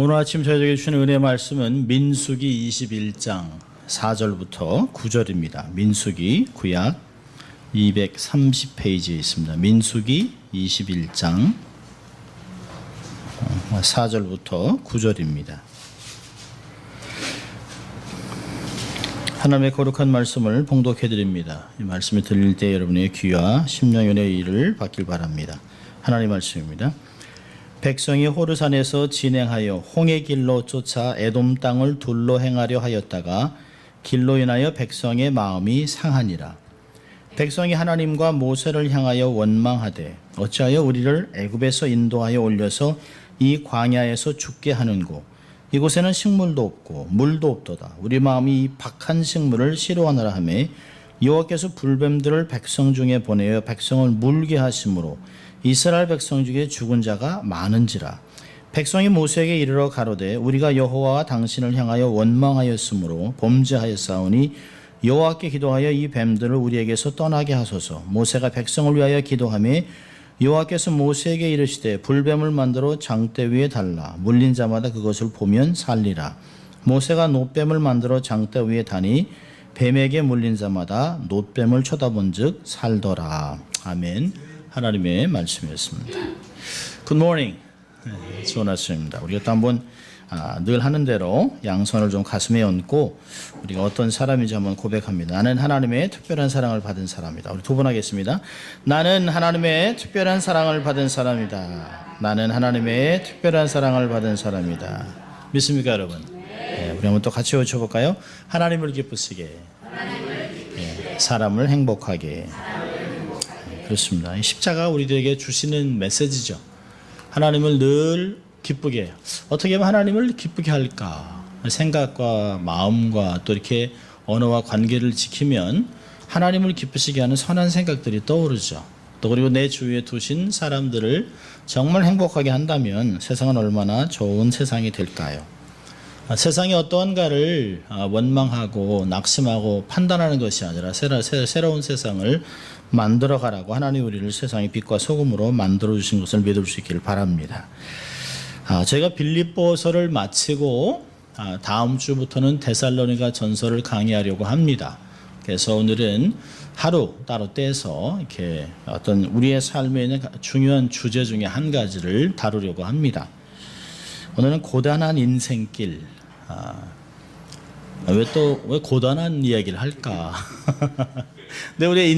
오늘 아침 저희에게 주시는 은혜 말씀은 민수기 21장 4절부터 9절입니다. 민수기 구약 230페이지에 있습니다. 민수기 21장 4절부터 9절입니다. 하나님의 거룩한 말씀을 봉독해 드립니다. 이 말씀을 들릴 때 여러분의 귀와 심령의 은혜를 받길 바랍니다. 하나님의 말씀입니다. 백성이 호르산에서 진행하여 홍해 길로 쫓아 에돔 땅을 둘로 행하려 하였다가 길로 인하여 백성의 마음이 상하니라. 백성이 하나님과 모세를 향하여 원망하되 어찌하여 우리를 애굽에서 인도하여 올려서 이 광야에서 죽게 하는고 이곳에는 식물도 없고 물도 없도다. 우리 마음이 이 박한 식물을 싫어하느라 하며 여호와께서 불뱀들을 백성 중에 보내어 백성을 물게 하심으로 이스라엘 백성 중에 죽은 자가 많은지라. 백성이 모세에게 이르러 가로되 우리가 여호와와 당신을 향하여 원망하였으므로 범죄하였사오니 여호와께 기도하여 이 뱀들을 우리에게서 떠나게 하소서. 모세가 백성을 위하여 기도하며 여호와께서 모세에게 이르시되 불뱀을 만들어 장대 위에 달라 물린 자마다 그것을 보면 살리라. 모세가 놋뱀을 만들어 장대 위에 다니 뱀에게 물린 자마다 놋뱀을 쳐다본즉 살더라. 아멘. 하나님의 말씀이었습니다. Good morning. 좋은 아침입니다. 우리가 또 한번 늘 하는 대로 양손을 좀 가슴에 얹고 우리가 어떤 사람인지 한번 고백합니다. 나는 하나님의 특별한 사랑을 받은 사람이다. 우리 두 번 하겠습니다. 나는 하나님의 특별한 사랑을 받은 사람이다. 나는 하나님의 특별한 사랑을 받은 사람이다. 믿습니까, 여러분? 네, 우리 한번 또 같이 외쳐볼까요? 하나님을 기쁘시게, 사람을 행복하게. 그렇습니다. 이 십자가가 우리들에게 주시는 메시지죠. 하나님을 늘 기쁘게 해요. 어떻게 하면 하나님을 기쁘게 할까? 생각과 마음과 또 이렇게 언어와 관계를 지키면 하나님을 기쁘시게 하는 선한 생각들이 떠오르죠. 또 그리고 내 주위에 두신 사람들을 정말 행복하게 한다면 세상은 얼마나 좋은 세상이 될까요? 세상이 어떠한가를 원망하고 낙심하고 판단하는 것이 아니라 새로운 세상을 만들어가라고 하나님 우리를 세상의 빛과 소금으로 만들어주신 것을 믿을 수 있기를 바랍니다. 저희가 빌립보서를 마치고 다음 주부터는 데살로니가 전서를 강의하려고 합니다. 그래서 오늘은 하루 따로 떼서 이렇게 어떤 우리의 삶에 있는 중요한 주제 중에 한 가지를 다루려고 합니다. 오늘은 고단한 인생길. 왜 고단한 이야기를 할까? 근데 우리의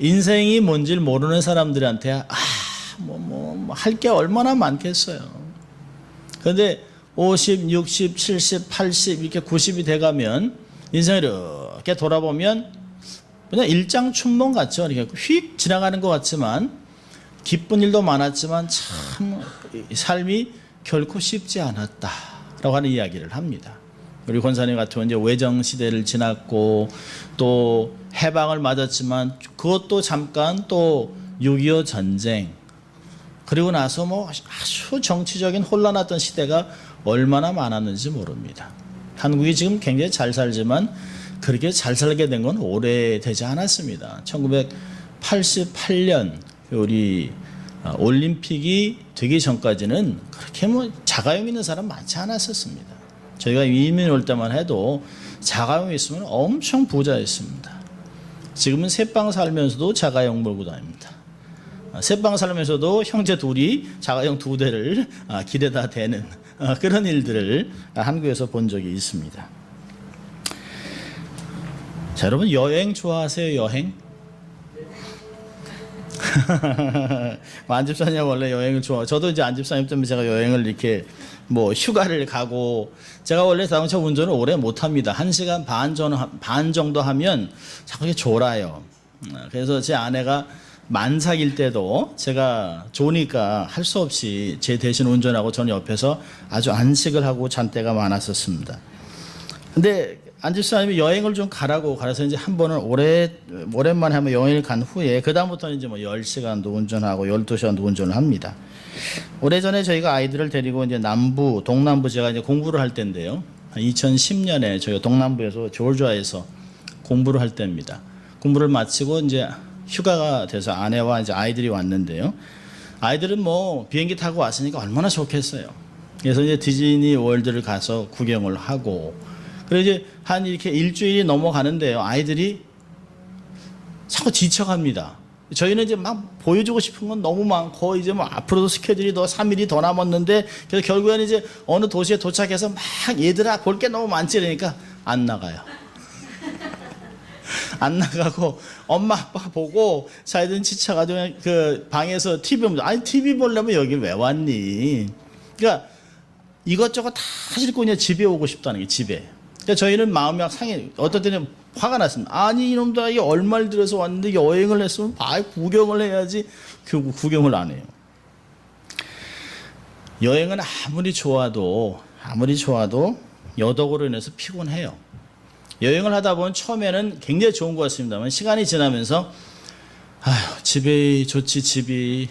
인생이 뭔지를 모르는 사람들한테 할 게 얼마나 많겠어요. 그런데 50, 60, 70, 80 이렇게 90이 돼가면 인생을 이렇게 돌아보면 그냥 일장춘몽 같죠. 이렇게 휙 지나가는 것 같지만 기쁜 일도 많았지만 참 삶이 결코 쉽지 않았다라고 하는 이야기를 합니다. 우리 권사님 같은 경우는 이제 외정 시대를 지났고 또 해방을 맞았지만 그것도 잠깐 또 6.25 전쟁 그리고 나서 아주 정치적인 혼란했던 시대가 얼마나 많았는지 모릅니다. 한국이 지금 굉장히 잘 살지만 그렇게 잘 살게 된 건 오래되지 않았습니다. 1988년 우리 올림픽이 되기 전까지는 그렇게 자가용 있는 사람 많지 않았었습니다. 저희가 이민 올 때만 해도 자가용 있으면 엄청 부자였습니다. 지금은 새빵 살면서도 자가용 몰고 다닙니다. 새빵 살면서도 형제 둘이 자가용 2대를 길에다 대는 그런 일들을 한국에서 본 적이 있습니다. 자, 여러분 여행 좋아하세요? 여행? 안집사님 원래 여행을 좋아해요. 저도 이제 안집사님 때문에 제가 여행을 이렇게 휴가를 가고 제가 원래 자동차 운전을 오래 못합니다. 1시간 반 정도 하면 자꾸 졸아요. 그래서 제 아내가 만삭일 때도 제가 좋으니까 할 수 없이 제 대신 운전하고 저는 옆에서 아주 안식을 하고 잔 때가 많았었습니다. 근데 안집사님이 여행을 좀 가라고 가서 이제 한 번은 오랜만에 한번 여행을 간 후에 그다음부터는 이제 10시간도 운전하고 12시간도 운전을 합니다. 오래전에 저희가 아이들을 데리고 이제 동남부 제가 이제 공부를 할 때인데요. 2010년에 저희가 동남부에서 조지아에서 공부를 할 때입니다. 공부를 마치고 이제 휴가가 돼서 아내와 이제 아이들이 왔는데요. 아이들은 비행기 타고 왔으니까 얼마나 좋겠어요. 그래서 이제 디즈니 월드를 가서 구경을 하고, 그래서 이제 한 이렇게 일주일이 넘어가는데요. 아이들이 자꾸 지쳐갑니다. 저희는 이제 막 보여주고 싶은 건 너무 많고, 이제 뭐 앞으로도 스케줄이 더 3일이 더 남았는데, 그래서 결국에는 이제 어느 도시에 도착해서 막 얘들아 볼 게 너무 많지 그러니까 안 나가요. 안 나가고 엄마 아빠 보고 자기들은 지쳐가지고 그냥 그 방에서 TV 보면서, 아니 TV 보려면 여기 왜 왔니? 그러니까 이것저것 다 싣고 그냥 집에 오고 싶다는 게, 집에. 그러니까 저희는 마음이 막 상해. 어떤 때는 화가 났습니다. 아니 이놈들 이게 얼마를 들여서 왔는데 여행을 했으면 구경을 해야지. 구경을 안 해요. 여행은 아무리 좋아도 여덕으로 인해서 피곤해요. 여행을 하다 보면 처음에는 굉장히 좋은 것 같습니다만, 시간이 지나면서 아휴 집이 좋지, 집이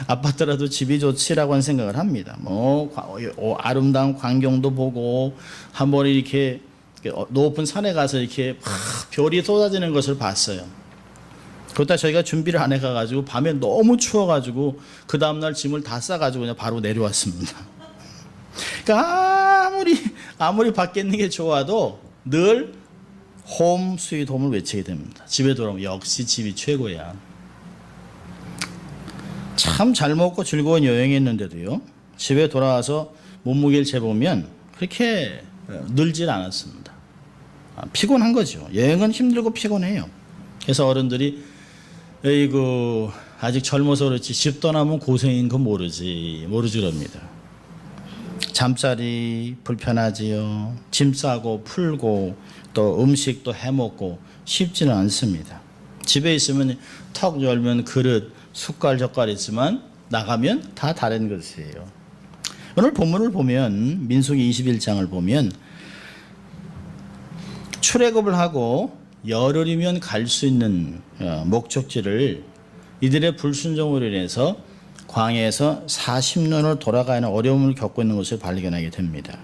아파트라도 집이 좋지라고 하는 생각을 합니다. 뭐 아름다운 광경도 보고, 한번 이렇게 높은 산에 가서 이렇게 별이 쏟아지는 것을 봤어요. 그러다 저희가 준비를 안 해가지고 밤에 너무 추워가지고 그 다음날 짐을 다 싸가지고 그냥 바로 내려왔습니다. 그러니까 아무리 밖에 있는 게 좋아도 늘 홈 스윗 홈을 외치게 됩니다. 집에 돌아오면 역시 집이 최고야. 참 잘 먹고 즐거운 여행했는데도요, 집에 돌아와서 몸무게를 재보면 그렇게 늘질 않았습니다. 피곤한 거죠. 여행은 힘들고 피곤해요. 그래서 어른들이 에이구 아직 젊어서 그렇지 집 떠나면 고생인 건 모르지 그럽니다. 잠자리 불편하지요. 짐 싸고 풀고 또 음식도 해먹고 쉽지는 않습니다. 집에 있으면 턱 열면 그릇 숟갈 젓갈 있지만 나가면 다 다른 것이에요. 오늘 본문을 보면, 민수기 21장을 보면 출애굽을 하고 열흘이면 갈 수 있는 목적지를 이들의 불순종으로 인해서 광야에서 40년을 돌아가야 하는 어려움을 겪고 있는 것을 발견하게 됩니다.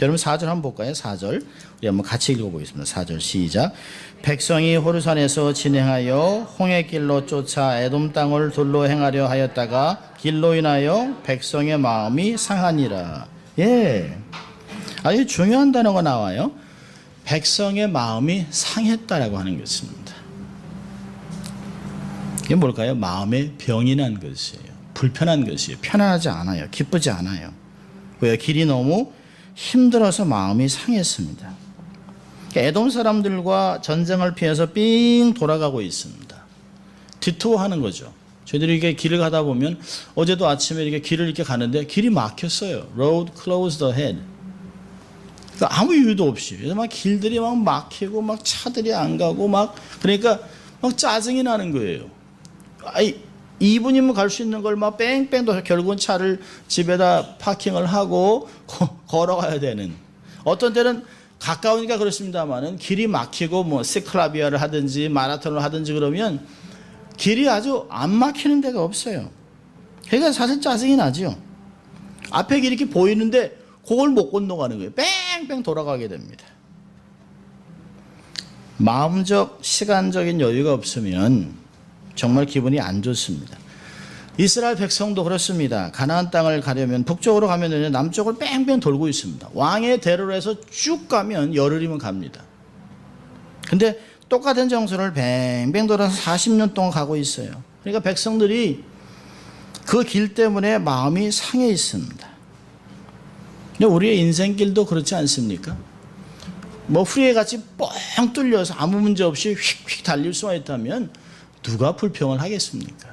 여러분 4절 한번 볼까요? 4절 우리 한번 같이 읽어보겠습니다. 4절 시작. 백성이 호르산에서 진행하여 홍해 길로 쫓아 에돔 땅을 둘러 행하려 하였다가 길로 인하여 백성의 마음이 상하니라. 예, 아주 중요한 단어가 나와요. 백성의 마음이 상했다라고 하는 것입니다. 이게 뭘까요? 마음에 병이 난 것이에요. 불편한 것이에요. 편안하지 않아요. 기쁘지 않아요. 왜? 길이 너무 힘들어서 마음이 상했습니다. 에돔 사람들과 전쟁을 피해서 삥 돌아가고 있습니다. 디투어하는 거죠. 저희들이 이렇게 길을 가다 보면, 어제도 아침에 이렇게 길을 이렇게 가는데 길이 막혔어요. Road closed ahead. 그러니까 아무 이유도 없이. 그래서 막 길들이 막 막히고 막 차들이 안 가고 막, 그러니까 막 짜증이 나는 거예요. 아이 2분이면 갈 수 있는 걸 막 뺑뺑 돌아서 결국은 차를 집에다 파킹을 하고 걸어가야 되는. 어떤 때는 가까우니까 그렇습니다만은 길이 막히고 뭐 시클라비아를 하든지 마라톤을 하든지 그러면 길이 아주 안 막히는 데가 없어요. 그러니까 사실 짜증이 나죠. 앞에 길이 이렇게 보이는데 그걸 못 건너가는 거예요. 뺑뺑 돌아가게 됩니다. 마음적, 시간적인 여유가 없으면 정말 기분이 안 좋습니다. 이스라엘 백성도 그렇습니다. 가나안 땅을 가려면 북쪽으로 가면 남쪽을 뺑뺑 돌고 있습니다. 왕의 대로로 해서 쭉 가면 열흘이면 갑니다. 근데 똑같은 정서를 뱅뱅 돌아서 40년 동안 가고 있어요. 그러니까 백성들이 그 길 때문에 마음이 상해 있습니다. 근데 우리의 인생길도 그렇지 않습니까? 뭐 프리웨이같이 뻥 뚫려서 아무 문제 없이 휙휙 달릴 수만 있다면 누가 불평을 하겠습니까?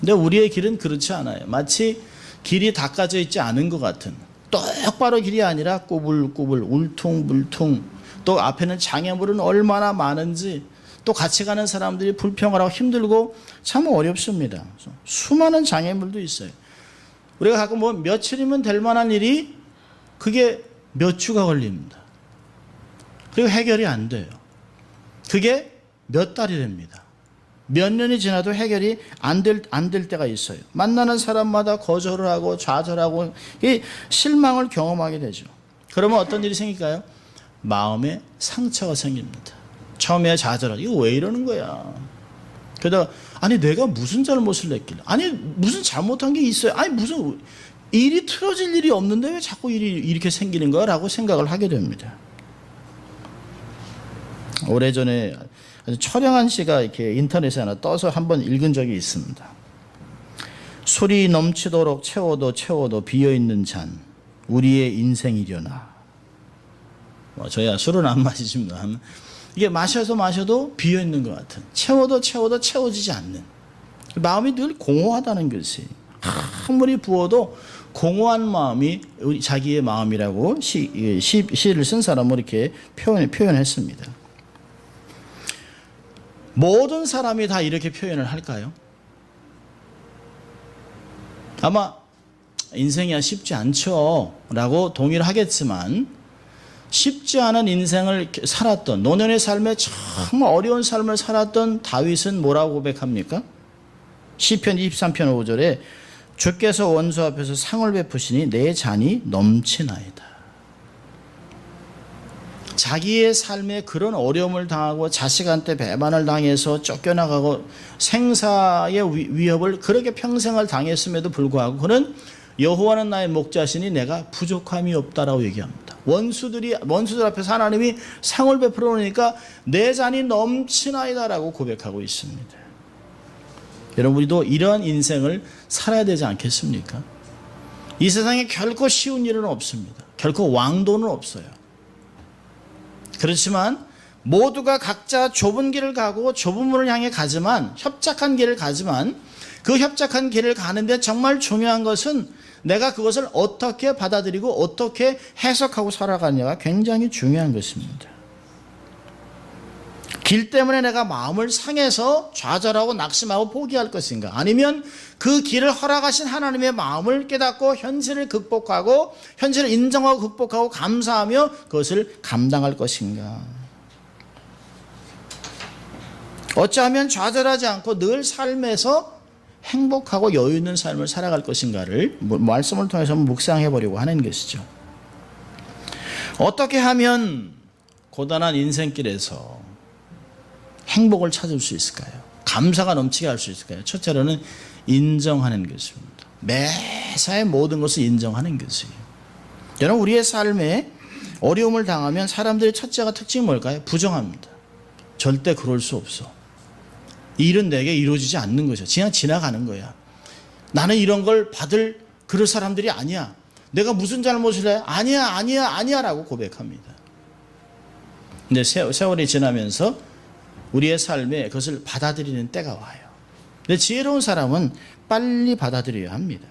근데 우리의 길은 그렇지 않아요. 마치 길이 닦아져 있지 않은 것 같은, 똑바로 길이 아니라 꾸불꾸불 울퉁불퉁, 또 앞에는 장애물은 얼마나 많은지, 또 같이 가는 사람들이 불평을 하고 힘들고 참 어렵습니다. 수많은 장애물도 있어요. 우리가 가끔 뭐 며칠이면 될 만한 일이 그게 몇 주가 걸립니다. 그리고 해결이 안 돼요. 그게 몇 달이 됩니다. 몇 년이 지나도 해결이 안 될 때가 있어요. 만나는 사람마다 거절을 하고 좌절하고 이 실망을 경험하게 되죠. 그러면 어떤 일이 생길까요? 마음에 상처가 생깁니다. 처음에 좌절하고 이거 왜 이러는 거야? 그러다가 아니 내가 무슨 잘못을 했길래, 아니 무슨 잘못한 게 있어요? 아니 무슨 일이 틀어질 일이 없는데 왜 자꾸 일이 이렇게 생기는 거라고 생각을 하게 됩니다. 오래전에 아주 처량한 시가 이렇게 인터넷에 하나 떠서 한번 읽은 적이 있습니다. 술이 넘치도록 채워도 비어있는 잔 우리의 인생이려나. 저야 술은 안 마시지만 이게 마셔도 비어있는 것 같은, 채워도 채워지지 않는 마음이 늘 공허하다는 것이, 아무리 부어도 공허한 마음이 자기의 마음이라고 시를 쓴 사람은 이렇게 표현했습니다. 모든 사람이 다 이렇게 표현을 할까요? 아마 인생이야 쉽지 않죠 라고 동의를 하겠지만, 쉽지 않은 인생을 살았던, 노년의 삶에 정말 어려운 삶을 살았던 다윗은 뭐라고 고백합니까? 시편 23편 5절에 주께서 원수 앞에서 상을 베푸시니 내 잔이 넘치나이다. 자기의 삶에 그런 어려움을 당하고 자식한테 배반을 당해서 쫓겨나가고 생사의 위협을 그렇게 평생을 당했음에도 불구하고 그는 여호와는 나의 목자시니 내가 부족함이 없다라고 얘기합니다. 원수들 앞에서 하나님이 상을 베풀어 놓으니까 내 잔이 넘치나이다라고 고백하고 있습니다. 여러분, 우리도 이러한 인생을 살아야 되지 않겠습니까? 이 세상에 결코 쉬운 일은 없습니다. 결코 왕도는 없어요. 그렇지만 모두가 각자 좁은 길을 가고 좁은 문을 향해 가지만, 협착한 길을 가지만, 그 협착한 길을 가는데 정말 중요한 것은 내가 그것을 어떻게 받아들이고 어떻게 해석하고 살아가느냐가 굉장히 중요한 것입니다. 길 때문에 내가 마음을 상해서 좌절하고 낙심하고 포기할 것인가, 아니면 그 길을 허락하신 하나님의 마음을 깨닫고 현실을 극복하고, 현실을 인정하고 극복하고 감사하며 그것을 감당할 것인가. 어찌하면 좌절하지 않고 늘 삶에서 행복하고 여유 있는 삶을 살아갈 것인가를 말씀을 통해서 묵상해 보려고 하는 것이죠. 어떻게 하면 고단한 인생길에서 행복을 찾을 수 있을까요? 감사가 넘치게 할 수 있을까요? 첫째로는 인정하는 것입니다. 매사의 모든 것을 인정하는 것이에요. 여러분, 우리의 삶에 어려움을 당하면 사람들의 첫째가 특징이 뭘까요? 부정합니다. 절대 그럴 수 없어. 이 일은 내게 이루어지지 않는 것이야. 그냥 지나가는 거야. 나는 이런 걸 받을 그럴 사람들이 아니야. 내가 무슨 잘못을 해? 아니야 라고 고백합니다. 근데 세월이 지나면서 우리의 삶에 그것을 받아들이는 때가 와요. 근데 지혜로운 사람은 빨리 받아들여야 합니다.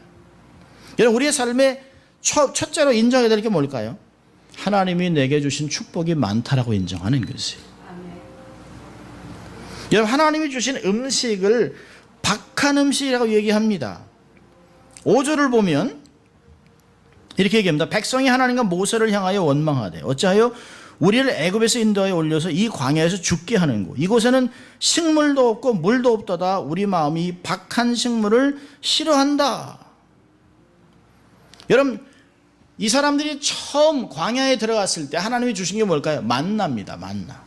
여러분, 우리의 삶에 첫째로 인정해야 될 게 뭘까요? 하나님이 내게 주신 축복이 많다라고 인정하는 것이에요. 여러분, 하나님이 주신 음식을 박한 음식이라고 얘기합니다. 5절을 보면 이렇게 얘기합니다. 백성이 하나님과 모세를 향하여 원망하되 어찌하여 우리를 애굽에서 인도하여 올려서 이 광야에서 죽게 하는고, 이곳에는 식물도 없고 물도 없도다. 우리 마음이 박한 식물을 싫어한다. 여러분, 이 사람들이 처음 광야에 들어갔을 때 하나님이 주신 게 뭘까요? 만나입니다. 만나.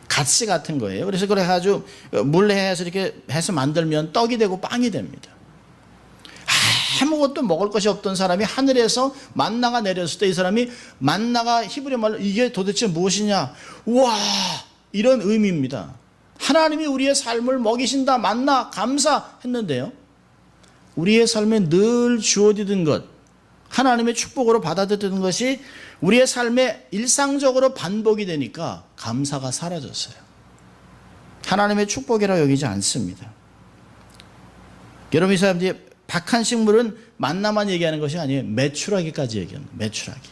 갓씨 같은 거예요. 그래서 그래가지고 물회해서 이렇게 해서 만들면 떡이 되고 빵이 됩니다. 아무것도 먹을 것이 없던 사람이 하늘에서 만나가 내렸을 때 이 사람이 만나가 히브리 말로 이게 도대체 무엇이냐, 우와, 이런 의미입니다. 하나님이 우리의 삶을 먹이신다, 만나 감사했는데요, 우리의 삶에 늘 주어지던 것, 하나님의 축복으로 받아들이는 것이 우리의 삶에 일상적으로 반복이 되니까 감사가 사라졌어요. 하나님의 축복이라고 여기지 않습니다. 여러분, 이 사람들이 박한 식물은 만나만 얘기하는 것이 아니에요. 메추라기까지 얘기합니다. 메추라기.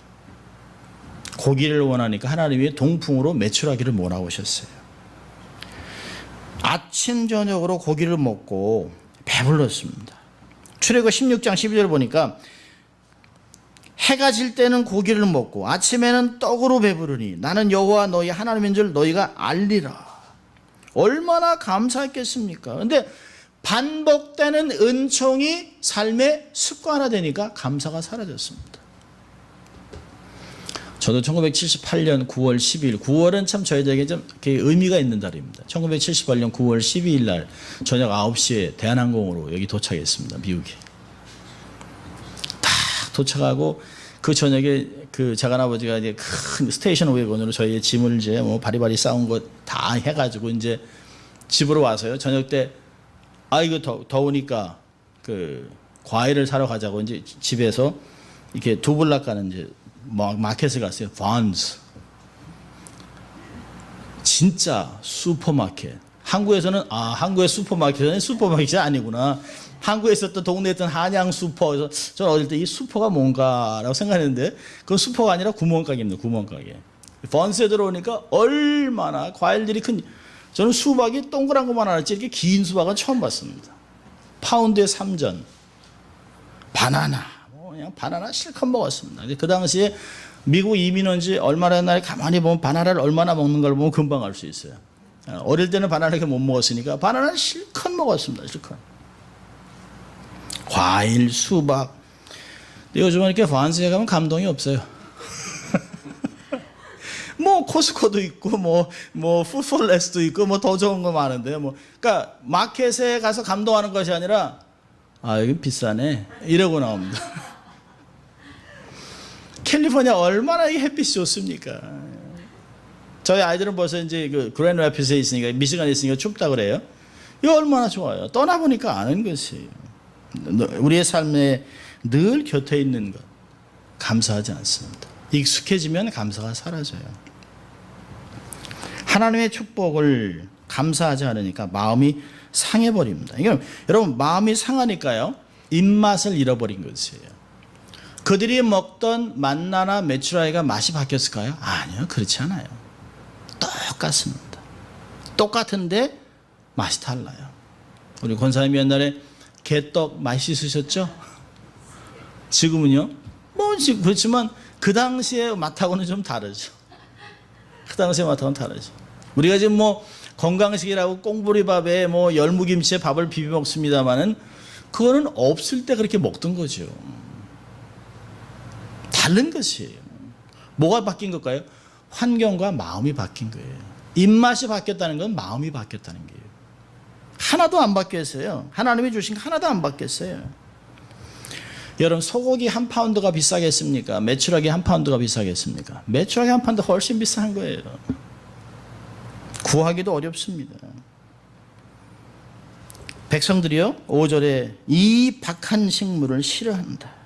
고기를 원하니까 하나님이 동풍으로 메추라기를 몰아오셨어요. 아침 저녁으로 고기를 먹고 배불렀습니다. 출애굽 16장 12절 보니까 해가 질 때는 고기를 먹고 아침에는 떡으로 배부르니 나는 여호와 너희 하나님인 줄 너희가 알리라. 얼마나 감사했겠습니까? 그런데 반복되는 은총이 삶의 습관화되니까 감사가 사라졌습니다. 저도 1978년 9월 12일, 9월은 참 저희들에게 좀 의미가 있는 달입니다. 1978년 9월 12일 날 저녁 9시에 대한항공으로 여기 도착했습니다. 미국에. 다 도착하고 그 저녁에 그 작은아버지가 이제 큰 스테이션 웨건으로 저희의 짐을 이제 뭐 바리바리 싸운 거 다 해가지고 이제 집으로 와서요. 저녁 때 이거 더우니까 그 과일을 사러 가자고 이제 집에서 이렇게 두블락 가는 이제 마켓을 갔어요. 반스. 진짜 슈퍼마켓. 한국에서는 한국의 슈퍼마켓은 슈퍼마켓이 아니구나. 한국에 있었던 동네에 있던 한양 슈퍼. 그래서 저는 어릴 때 이 슈퍼가 뭔가라고 생각했는데 그건 슈퍼가 아니라 구멍가게입니다. 구멍가게. 번스에 들어오니까 얼마나 과일들이 큰. 저는 수박이 동그란 것만 알았지 이렇게 긴 수박은 처음 봤습니다. 파운드에 3전. 바나나. 그냥 바나나 실컷 먹었습니다. 그 당시에 미국 이민 온 지 얼마나 옛날에 가만히 보면 바나나를 얼마나 먹는 걸 보면 금방 알 수 있어요. 어릴 때는 바나나를 못 먹었으니까 바나나를 실컷 먹었습니다. 실컷. 과일, 수박. 근데 요즘은 이렇게 반스에 가면 감동이 없어요. 뭐 코스코도 있고 뭐 푸폴레스도 있고 뭐 더 좋은 거 많은데 그러니까 마켓에 가서 감동하는 것이 아니라 여기 비싸네 이러고 나옵니다. 캘리포니아 얼마나 이 햇빛이 좋습니까? 저희 아이들은 벌써 이제 그 그랜드 레피드에 있으니까 미시간에 있으니까 춥다 그래요. 이거 얼마나 좋아요. 떠나보니까 아는 것이에요. 우리의 삶에 늘 곁에 있는 것 감사하지 않습니다. 익숙해지면 감사가 사라져요. 하나님의 축복을 감사하지 않으니까 마음이 상해버립니다. 이게 여러분 마음이 상하니까요 입맛을 잃어버린 것이에요. 그들이 먹던 만나나 메추라기가 맛이 바뀌었을까요? 아니요, 그렇지 않아요. 똑같습니다. 똑같은데 맛이 달라요. 우리 권사님이 옛날에 개떡 맛있으셨죠? 지금은요? 그렇지만 그 당시의 맛하고는 좀 다르죠. 그 당시의 맛하고는 다르죠. 우리가 지금 건강식이라고 꽁보리밥에 열무김치에 밥을 비벼 먹습니다만은 그거는 없을 때 그렇게 먹던 거죠. 다른 것이에요. 뭐가 바뀐 걸까요? 환경과 마음이 바뀐 거예요. 입맛이 바뀌었다는 건 마음이 바뀌었다는 거예요. 하나도 안 바뀌었어요. 하나님이 주신 거 하나도 안 바뀌었어요. 여러분 소고기 한 파운드가 비싸겠습니까? 메추라기 한 파운드가 비싸겠습니까? 메추라기 한 파운드 훨씬 비싼 거예요. 구하기도 어렵습니다. 백성들이요 5절에 이 박한 식물을 싫어한다.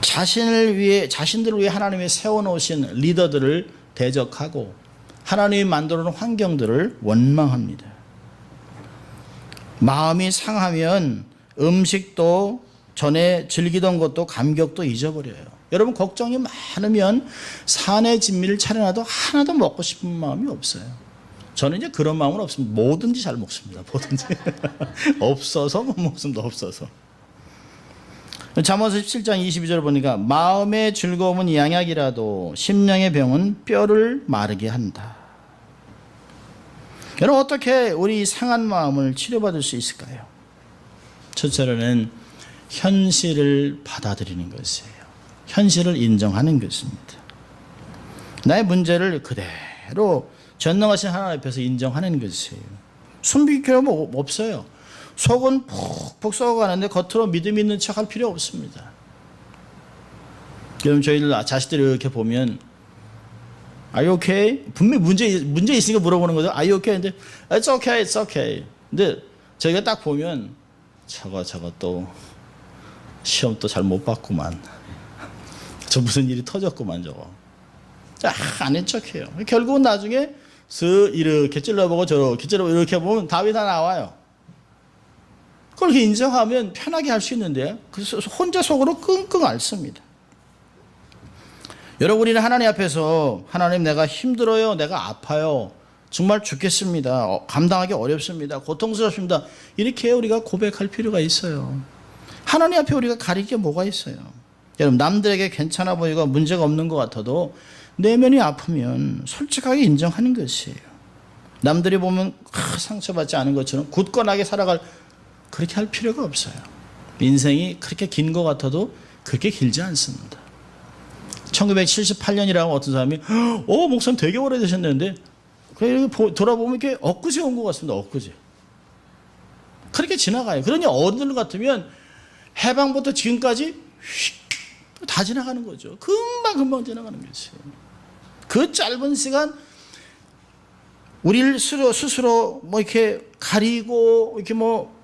자신들을 위해 하나님이 세워놓으신 리더들을 대적하고 하나님이 만들어놓은 환경들을 원망합니다. 마음이 상하면 음식도 전에 즐기던 것도 감격도 잊어버려요. 여러분 걱정이 많으면 산에 진미를 차려놔도 하나도 먹고 싶은 마음이 없어요. 저는 이제 그런 마음은 없습니다. 뭐든지 잘 먹습니다. 뭐든지 없어서 못 먹습니다. 없어서. 잠언서 17장 22절 보니까 마음의 즐거움은 양약이라도 심령의 병은 뼈를 마르게 한다. 여러분 어떻게 우리 상한 마음을 치료받을 수 있을까요? 첫째로는 현실을 받아들이는 것이에요. 현실을 인정하는 것입니다. 나의 문제를 그대로 전능하신 하나님 앞에서 인정하는 것이에요. 숨길 필요가 없어요. 속은 푹푹 썩어가는데 겉으로 믿음 있는 척할 필요 없습니다. 여러분 저희들 자식들이 이렇게 보면 Are you okay? 분명히 문제 있으니까 물어보는 거죠. Are you okay? 근데 It's okay, it's okay. 근데 저희가 딱 보면 저거 또 시험 또 잘 못 봤구만. 저 무슨 일이 터졌구만 저거. 아닌 척해요. 결국은 나중에 이렇게 찔러보고 저렇게 찔러보고 이렇게 보면 답이 다 나와요. 그렇게 인정하면 편하게 할 수 있는데 그래서 혼자 속으로 끙끙 앓습니다. 여러분 우리는 하나님 앞에서 하나님 내가 힘들어요. 내가 아파요. 정말 죽겠습니다. 감당하기 어렵습니다. 고통스럽습니다. 이렇게 우리가 고백할 필요가 있어요. 하나님 앞에 우리가 가릴 게 뭐가 있어요. 여러분 남들에게 괜찮아 보이고 문제가 없는 것 같아도 내면이 아프면 솔직하게 인정하는 것이에요. 남들이 보면 상처받지 않은 것처럼 굳건하게 살아갈 그렇게 할 필요가 없어요. 인생이 그렇게 긴 것 같아도 그렇게 길지 않습니다. 1978년이라고 어떤 사람이 목사님 되게 오래되셨는데 돌아보면 이렇게 엊그제 온 것 같습니다. 엊그제. 그렇게 지나가요. 그러니 어른들 같으면 해방부터 지금까지 다 지나가는 거죠. 금방 지나가는 거죠. 그 짧은 시간 우리를 스스로 뭐 이렇게 가리고 이렇게 뭐